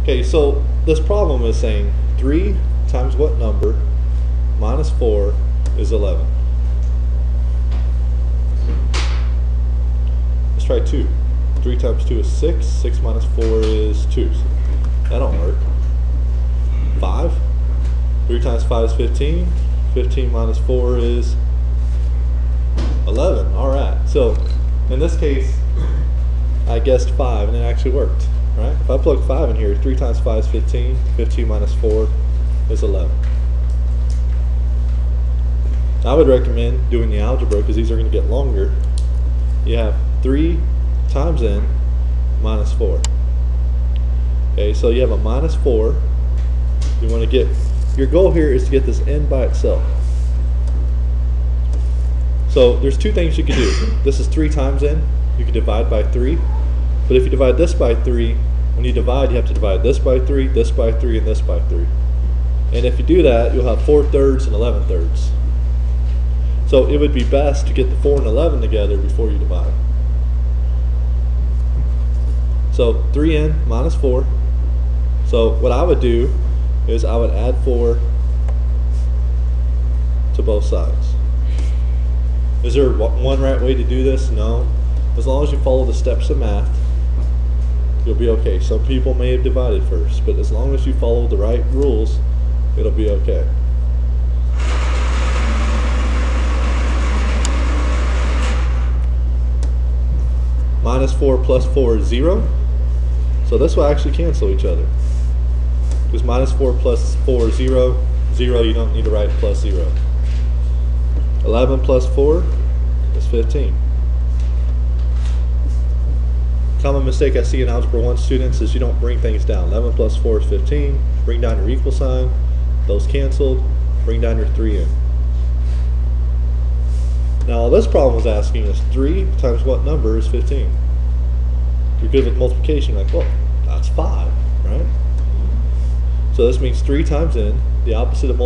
Okay, so this problem is saying 3 times what number minus 4 is 11. Let's try 2. 3 times 2 is 6. 6 minus 4 is 2. That don't work. 5. 3 times 5 is 15. 15 minus 4 is 11. Alright, so in this case, I guessed 5 and it actually worked. Right? If I plug 5 in here, 3 times 5 is 15. 15 minus 4 is 11. I would recommend doing the algebra because these are going to get longer. You have 3 times n minus 4. Okay, so you have a minus 4. You want to get, your goal here is to get this n by itself. So there's two things you can do. This is 3 times n. You can divide by 3. But if you divide this by 3, when you divide, you have to divide this by 3, this by 3, and this by 3. And if you do that, you'll have 4/3 and 11/3. So it would be best to get the 4 and 11 together before you divide. So 3n minus 4. So what I would do is I would add 4 to both sides. Is there one right way to do this? No. As long as you follow the steps of math, you'll be okay. Some people may have divided first, but as long as you follow the right rules, it'll be okay. Minus 4 plus 4 is 0. So this will actually cancel each other. Because minus 4 plus 4 is 0. 0, you don't need to write plus 0. 11 plus 4 is 15. Common mistake I see in Algebra 1 students is you don't bring things down. 11 plus 4 is 15. Bring down your equal sign. Those canceled. Bring down your 3n. Now this problem is asking us 3 times what number is 15? You're good with multiplication. Like, well, that's 5, right? So this means 3 times n. The opposite of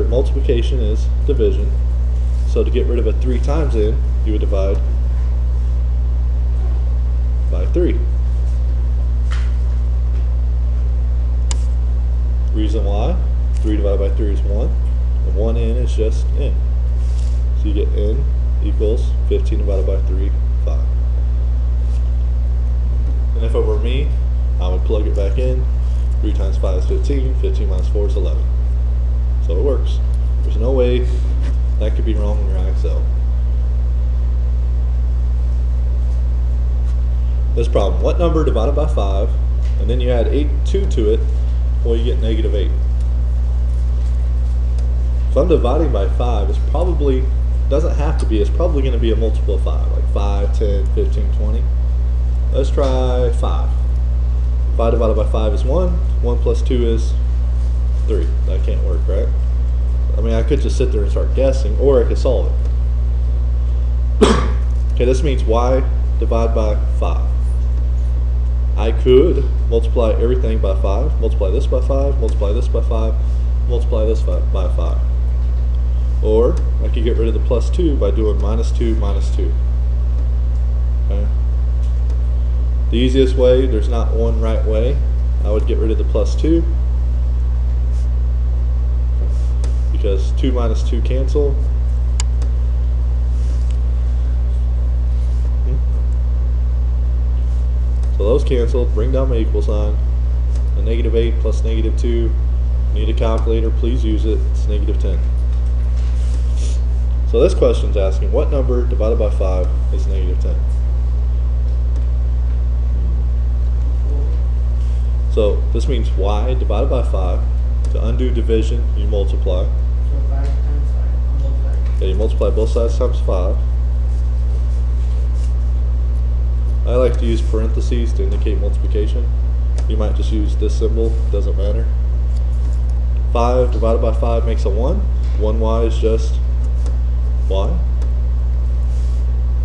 multiplication is division. So to get rid of a 3 times n, you would divide by 3. Reason why? 3 divided by 3 is 1. And 1n is just n. So you get n equals 15 divided by 3, 5. And if it were me, I would plug it back in. 3 times 5 is 15. 15 minus 4 is 11. So it works. There's no way that could be wrong in your IXL. This problem, what number divided by 5, and then you add 2 to it, well, you get negative 8. If I'm dividing by 5, it's probably, doesn't have to be, it's probably going to be a multiple of 5, like 5, 10, 15, 20. Let's try 5. 5 divided by 5 is 1. 1 plus 2 is 3. That can't work, right? I mean, I could just sit there and start guessing, or I could solve it. Okay, this means y divide by 5. I could multiply everything by 5, multiply this by 5, multiply this by 5, multiply this by 5. Or I could get rid of the plus 2 by doing minus 2, minus 2. Okay. The easiest way, there's not one right way. I would get rid of the plus 2. Because 2 minus 2 cancel. So those canceled. Bring down my equal sign. A negative 8 plus negative 2. Need a calculator, please use it. It's negative 10. So this question's asking, what number divided by 5 is negative 10? So this means y divided by 5. To undo division, you multiply. So 5 times 5, multiply. Okay, you multiply both sides times 5. I like to use parentheses to indicate multiplication. You might just use this symbol, doesn't matter. 5 divided by 5 makes a 1. 1y is just y.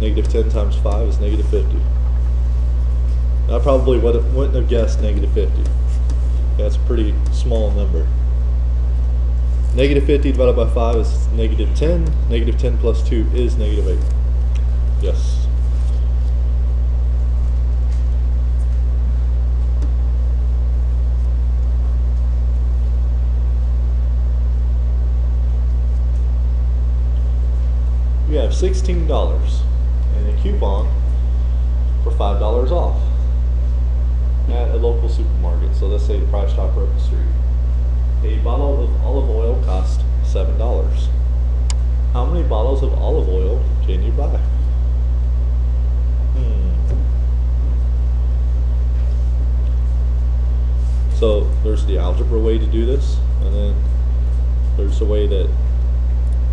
Negative 10 times 5 is negative 50. I probably wouldn't have guessed negative 50. That's a pretty small number. Negative 50 divided by 5 is negative 10. Negative 10 plus 2 is negative 8. Yes. $16 and a coupon for $5 off at a local supermarket. So let's say the Price Chopper up the street. A bottle of olive oil costs $7. How many bottles of olive oil can you buy? So there's the algebra way to do this, and then there's the way that,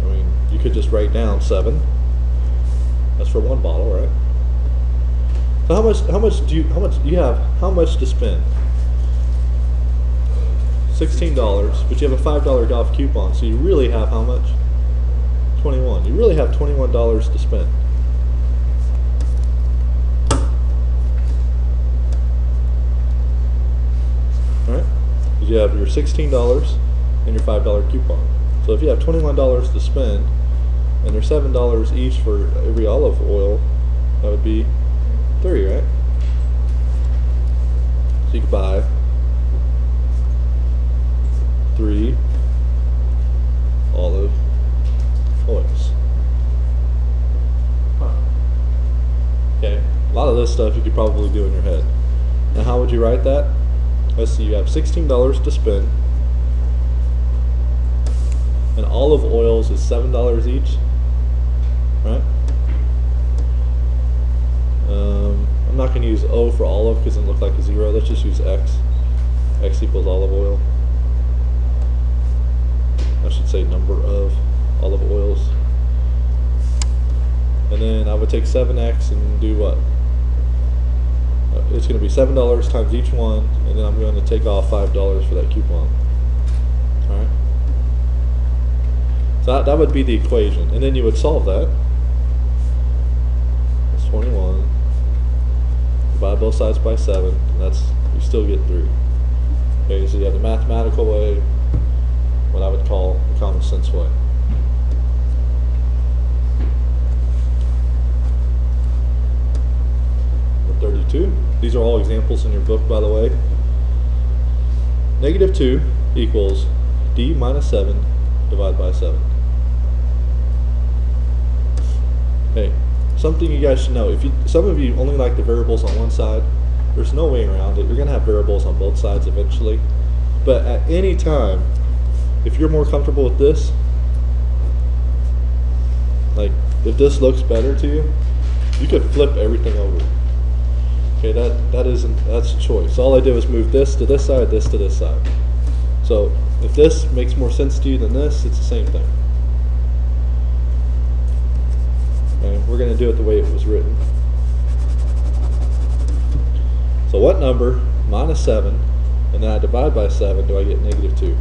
I mean, you could just write down 7. That's for one bottle, right? So how much do you have to spend? $16, but you have a $5 off coupon, so you really have how much? 21. You really have $21 to spend. Alright? Because you have your $16 and your $5 coupon. So if you have $21 to spend, and there's $7 each for every olive oil, that would be 3, right? So you could buy 3 olive oils. Okay, a lot of this stuff you could probably do in your head. Now how would you write that? Let's see, you have $16 to spend, and olive oils is $7 each, right? I'm not going to use O for olive because it looks like a 0. Let's just use X. X equals olive oil. I should say number of olive oils. And then I would take 7x and do what? It's going to be $7 times each one, and then I'm going to take off $5 for that coupon. Alright? So that would be the equation. And then you would solve that. That's 21. Divide both sides by 7, and that's, you still get 3. Okay, so you have the mathematical way, what I would call the common sense way. Number 32. These are all examples in your book, by the way. Negative 2 equals d minus 7 divided by 7. Okay, something you guys should know. Some of you only like the variables on one side, there's no way around it. You're going to have variables on both sides eventually. But at any time, if you're more comfortable with this, like if this looks better to you, you could flip everything over. Okay, that's a choice. All I did was move this to this side, this to this side. So if this makes more sense to you than this, it's the same thing. Okay, we're going to do it the way it was written. So what number minus 7, and then I divide by 7, do I get negative 2?